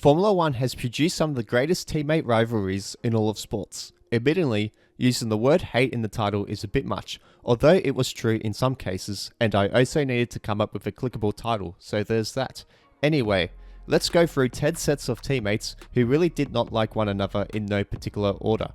Formula 1 has produced some of the greatest teammate rivalries in all of sports. Admittedly, using the word hate in the title is a bit much, although it was true in some cases, and I also needed to come up with a clickable title, so there's that. Anyway, let's go through 10 sets of teammates who really did not like one another in no particular order.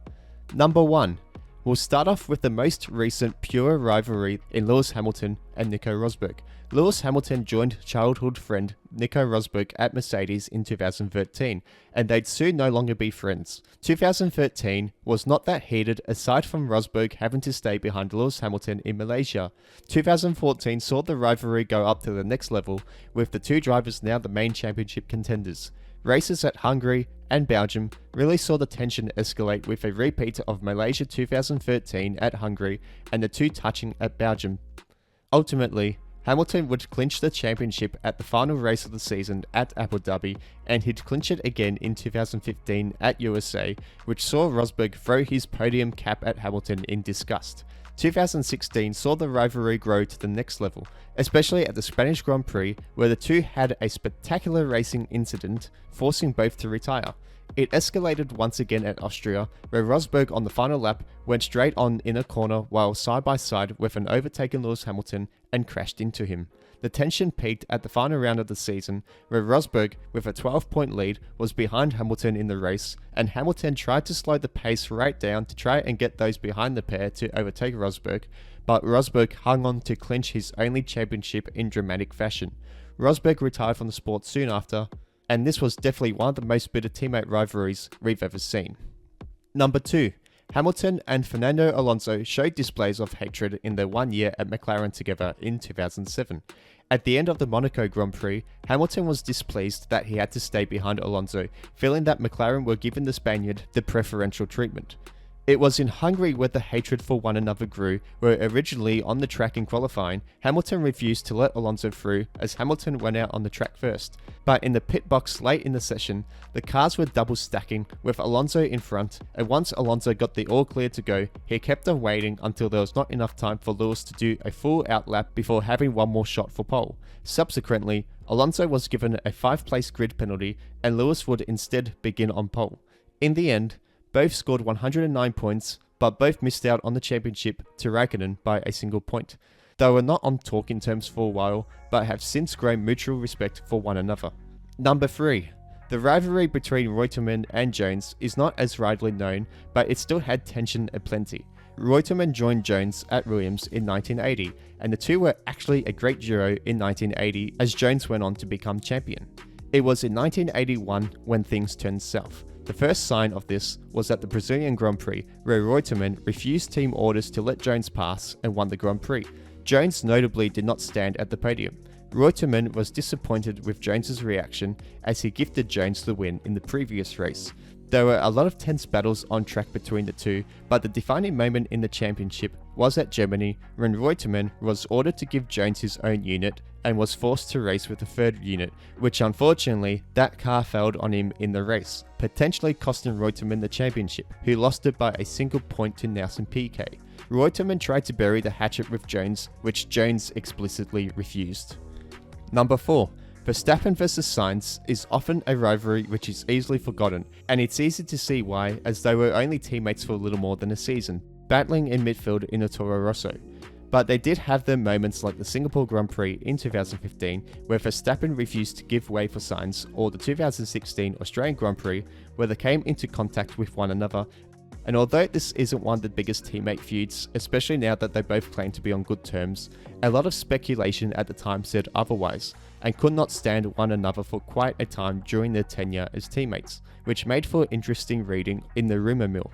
Number 1. We'll start off with the most recent pure rivalry in Lewis Hamilton and Nico Rosberg. Lewis Hamilton joined childhood friend Nico Rosberg at Mercedes in 2013, and they'd soon no longer be friends. 2013 was not that heated aside from Rosberg having to stay behind Lewis Hamilton in Malaysia. 2014 saw the rivalry go up to the next level, with the two drivers now the main championship contenders. Races at Hungary and Belgium really saw the tension escalate with a repeat of Malaysia 2013 at Hungary and the two touching at Belgium. Ultimately, Hamilton would clinch the championship at the final race of the season at Abu Dhabi, and he'd clinch it again in 2015 at USA, which saw Rosberg throw his podium cap at Hamilton in disgust. 2016 saw the rivalry grow to the next level, especially at the Spanish Grand Prix, where the two had a spectacular racing incident, forcing both to retire. It escalated once again at Austria, where Rosberg on the final lap went straight on in a corner while side by side with an overtaken Lewis Hamilton and crashed into him. The tension peaked at the final round of the season, where Rosberg, with a 12-point lead, was behind Hamilton in the race, and Hamilton tried to slow the pace right down to try and get those behind the pair to overtake Rosberg, but Rosberg hung on to clinch his only championship in dramatic fashion. Rosberg retired from the sport soon after, and this was definitely one of the most bitter teammate rivalries we've ever seen. Number 2. Hamilton and Fernando Alonso showed displays of hatred in their 1 year at McLaren together in 2007. At the end of the Monaco Grand Prix, Hamilton was displeased that he had to stay behind Alonso, feeling that McLaren were giving the Spaniard the preferential treatment. It was in Hungary where the hatred for one another grew, where originally on the track in qualifying, Hamilton refused to let Alonso through as Hamilton went out on the track first. But in the pit box late in the session, the cars were double stacking with Alonso in front, and once Alonso got the all clear to go, he kept on waiting until there was not enough time for Lewis to do a full out lap before having one more shot for pole. Subsequently, Alonso was given a 5-place grid penalty and Lewis would instead begin on pole. In the end, both scored 109 points, but both missed out on the championship to Raikkonen by a single point. They were not on talking terms for a while, but have since grown mutual respect for one another. Number 3. The rivalry between Reutemann and Jones is not as widely known, but it still had tension aplenty. Reutemann joined Jones at Williams in 1980, and the two were actually a great duo in 1980 as Jones went on to become champion. It was in 1981 when things turned south. The first sign of this was at the Brazilian Grand Prix, where Reutemann refused team orders to let Jones pass and won the Grand Prix. Jones notably did not stand at the podium. Reutemann was disappointed with Jones's reaction as he gifted Jones the win in the previous race. There were a lot of tense battles on track between the two, but the defining moment in the championship was at Germany when Reutemann was ordered to give Jones his own unit and was forced to race with a third unit, which unfortunately that car failed on him in the race, potentially costing Reutemann the championship, who lost it by a single point to Nelson Piquet. Reutemann tried to bury the hatchet with Jones, which Jones explicitly refused. Number 4. Verstappen vs Sainz is often a rivalry which is easily forgotten, and it's easy to see why, as they were only teammates for a little more than a season, battling in midfield in a Toro Rosso. But they did have their moments like the Singapore Grand Prix in 2015, where Verstappen refused to give way for Sainz, or the 2016 Australian Grand Prix, where they came into contact with one another. And although this isn't one of the biggest teammate feuds, especially now that they both claim to be on good terms, a lot of speculation at the time said otherwise, and could not stand one another for quite a time during their tenure as teammates, which made for interesting reading in the rumour mill.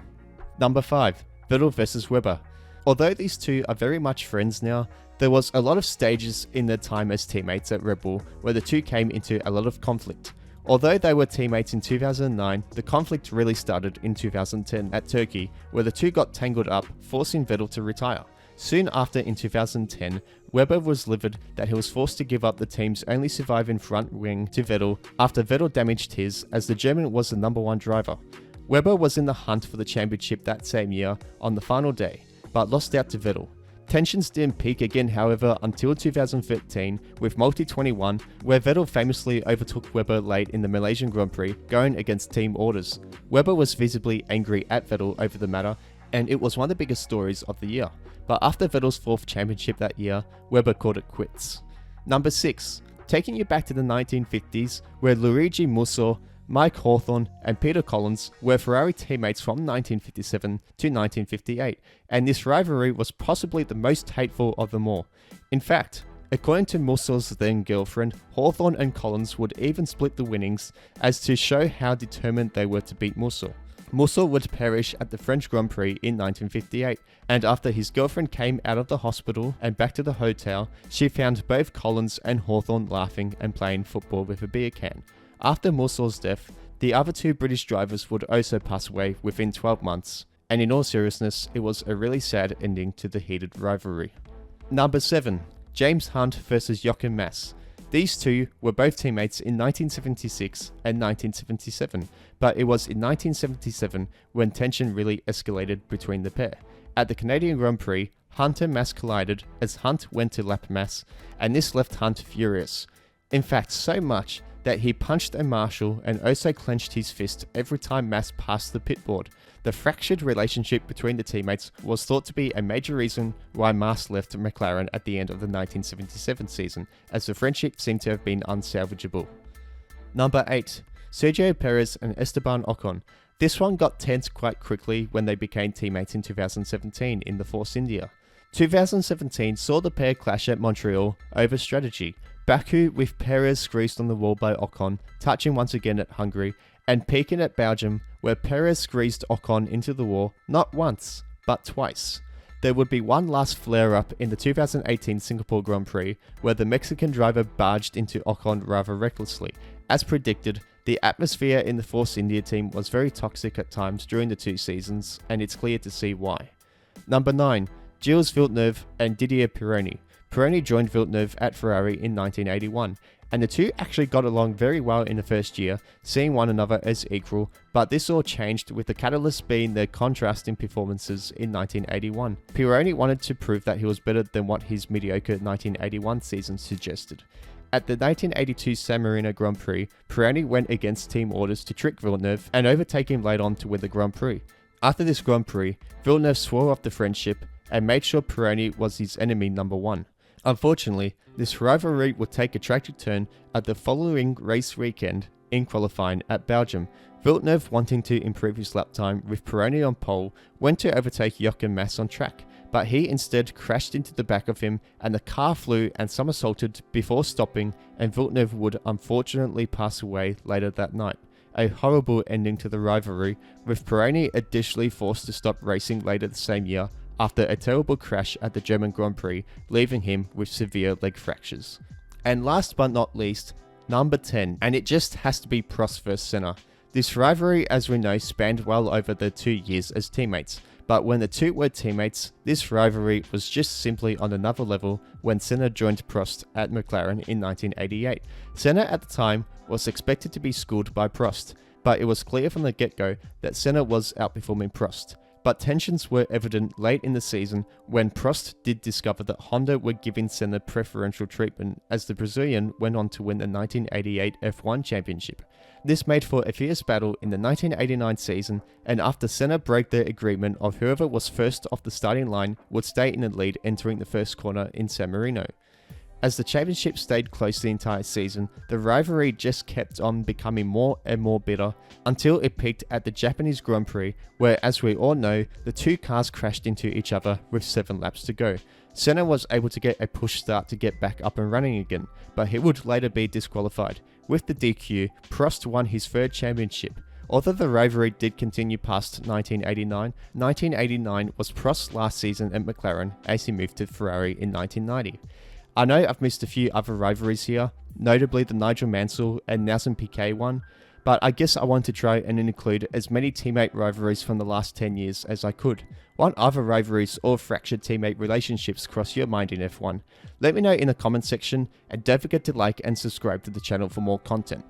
Number 5. Vettel vs Webber. Although these two are very much friends now, there was a lot of stages in their time as teammates at Red Bull where the two came into a lot of conflict. Although they were teammates in 2009, the conflict really started in 2010 at Turkey, where the two got tangled up, forcing Vettel to retire. Soon after, in 2010, Webber was livid that he was forced to give up the team's only surviving front wing to Vettel after Vettel damaged his, as the German was the number 1 driver. Webber was in the hunt for the championship that same year on the final day, but lost out to Vettel. Tensions didn't peak again, however, until 2013 with Multi-21, where Vettel famously overtook Webber late in the Malaysian Grand Prix, going against team orders. Webber was visibly angry at Vettel over the matter, and it was one of the biggest stories of the year. But after Vettel's 4th championship that year, Webber called it quits. Number 6. Taking you back to the 1950s, where Luigi Musso, Mike Hawthorne and Peter Collins were Ferrari teammates from 1957 to 1958, and this rivalry was possibly the most hateful of them all. In fact, according to Musso's then girlfriend, Hawthorne and Collins would even split the winnings as to show how determined they were to beat Musso. Musso would perish at the French Grand Prix in 1958, and after his girlfriend came out of the hospital and back to the hotel, she found both Collins and Hawthorne laughing and playing football with a beer can. After Musso's death, the other 2 British drivers would also pass away within 12 months, and in all seriousness, it was a really sad ending to the heated rivalry. Number 7. James Hunt versus Jochen Mass. These two were both teammates in 1976 and 1977, but it was in 1977 when tension really escalated between the pair. At the Canadian Grand Prix, Hunt and Mass collided as Hunt went to lap Mass, and this left Hunt furious. In fact, so much that he punched a marshal and also clenched his fist every time Mass passed the pit board. The fractured relationship between the teammates was thought to be a major reason why Mass left McLaren at the end of the 1977 season, as the friendship seemed to have been unsalvageable. Number 8. Sergio Perez and Esteban Ocon. This one got tense quite quickly when they became teammates in 2017 in the Force India. 2017 saw the pair clash at Montreal over strategy. Baku with Perez squeezed on the wall by Ocon, touching once again at Hungary, and peaking at Belgium where Perez squeezed Ocon into the wall not once, but twice. There would be one last flare-up in the 2018 Singapore Grand Prix where the Mexican driver barged into Ocon rather recklessly. As predicted, the atmosphere in the Force India team was very toxic at times during the 2 seasons, and it's clear to see why. Number 9. Gilles Villeneuve and Didier Pironi. Pironi joined Villeneuve at Ferrari in 1981, and the two actually got along very well in the first year, seeing one another as equal, but this all changed with the catalyst being their contrasting performances in 1981. Pironi wanted to prove that he was better than what his mediocre 1981 season suggested. At the 1982 San Marino Grand Prix, Pironi went against team orders to trick Villeneuve and overtake him late on to win the Grand Prix. After this Grand Prix, Villeneuve swore off the friendship and made sure Pironi was his enemy number 1. Unfortunately, this rivalry would take a tragic turn at the following race weekend in qualifying at Belgium. Villeneuve, wanting to improve his lap time with Pironi on pole, went to overtake Jochen Mass on track, but he instead crashed into the back of him and the car flew and somersaulted before stopping, and Villeneuve would unfortunately pass away later that night. A horrible ending to the rivalry, with Pironi additionally forced to stop racing later the same year after a terrible crash at the German Grand Prix, leaving him with severe leg fractures. And last but not least, number 10, and it just has to be Prost vs Senna. This rivalry, as we know, spanned well over their 2 years as teammates, but when the two were teammates, this rivalry was just simply on another level when Senna joined Prost at McLaren in 1988. Senna at the time was expected to be schooled by Prost, but it was clear from the get-go that Senna was outperforming Prost. But tensions were evident late in the season when Prost did discover that Honda were giving Senna preferential treatment as the Brazilian went on to win the 1988 F1 Championship. This made for a fierce battle in the 1989 season, and after Senna broke their agreement of whoever was first off the starting line would stay in the lead entering the first corner in San Marino. As the championship stayed close the entire season, the rivalry just kept on becoming more and more bitter until it peaked at the Japanese Grand Prix, where, as we all know, the two cars crashed into each other with 7 laps to go. Senna was able to get a push start to get back up and running again, but he would later be disqualified. With the DQ, Prost won his 3rd championship. Although the rivalry did continue past 1989 was Prost's last season at McLaren as he moved to Ferrari in 1990. I know I've missed a few other rivalries here, notably the Nigel Mansell and Nelson Piquet one, but I guess I want to try and include as many teammate rivalries from the last 10 years as I could. What other rivalries or fractured teammate relationships cross your mind in F1? Let me know in the comment section, and don't forget to like and subscribe to the channel for more content.